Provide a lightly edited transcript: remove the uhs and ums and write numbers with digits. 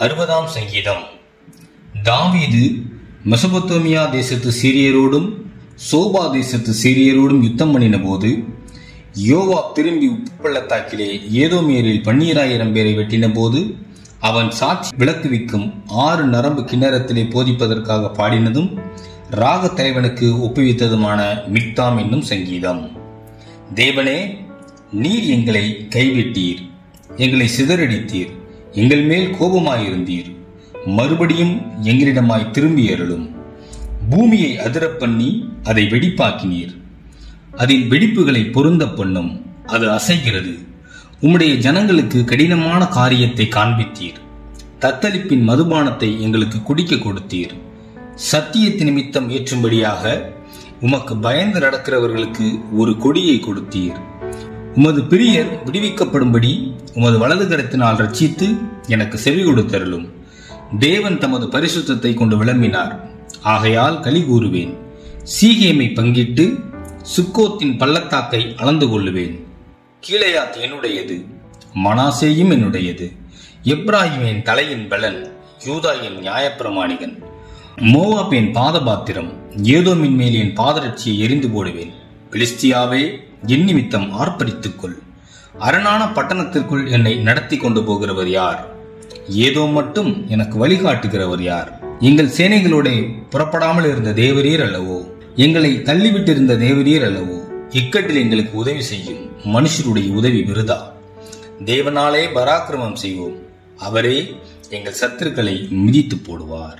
60ஆம் சங்கீதம். தாவீது மெசொப்பொத்தேமியா தேசத்து சீரியரோடும் சோபா தேசத்து சீரியரோடும் யுத்தம் பண்ணின போது யோவாப் திரும்பி உப்பு பள்ளத்தாக்கிலே ஏதோமியரில் 12000 பேரை வெட்டின போது அவன் சாட்சி விளக்குவிக்கும் 6 நரம்பு கிண்ணறத்திலே போதிப்பதற்காக பாடினதும் ராக தலைவனுக்கு ஒப்புவித்ததுமான மிக்தாம் என்னும் சங்கீதம். தேவனே, நீர் எங்களை கைவிட்டீர், எங்களை சிதறடித்தீர், எங்கள் மேல் கோபமாயிருந்தீர். மறுபடியும் எங்களிடமாய் திரும்பி அருளும். பூமியை அதிரப் பண்ணி அதை வெடிப்பாக்கினீர். அதன் வெடிப்புகளை பொருந்த பண்ணும், அது அசைகிறது. உம்முடைய ஜனங்களுக்கு கடினமான காரியத்தை காண்பித்தீர். தத்தளிப்பின் மதுபானத்தை எங்களுக்கு குடிக்க கொடுத்தீர். சத்தியத்து நிமித்தம் ஏற்றும்படியாக உமக்கு பயந்து நடக்கிறவர்களுக்கு ஒரு கொடியை கொடுத்தீர். உமது பிரியர் விடுவிக்கப்படும்படி உமது வலது கரத்தினால் ரட்சித்து எனக்கு செவி கொடுத்தருளும். தேவன் தமது பரிசுத்தத்தை கொண்டு விளம்பினார், ஆகையால் களி கூறுவேன். சீகேமை பங்கிட்டு சுக்கோத்தின் பள்ளத்தாக்கை அளந்து கொள்ளுவேன். கீலேயாத் என்னுடையது, மனாசேயும் என்னுடையது. எப்ராயிம் என் தலையின் பலன், யூதா என் நியாயப்பிரமாணிகன். மோவாப் என் பாதபாத்திரம், ஏதோமின் மேல் என் பாதரட்சியை எரிந்து போடுவேன். பிலிஸ்தியாவே, என் நிமித்தம் ஆர்ப்பரித்துக்கொள். அரணான பட்டணத்திற்குள் என்னை நடத்தி கொண்டு போகிறவர் யார்? ஏதோ மட்டும் எனக்கு வழிகாட்டுகிறவர் யார்? எங்கள் சேனைகளோட புறப்படாமல் இருந்த தேவரீர் அல்லவோ? எங்களை தள்ளிவிட்டிருந்த தேவரீர் அல்லவோ? இக்கட்டில் எங்களுக்கு உதவி செய்யும். மனுஷருடைய உதவி விருதா. தேவனாலே பராக்கிரமம் செய்வோம். அவரே எங்கள் சத்துருக்களை மிதித்து போடுவார்.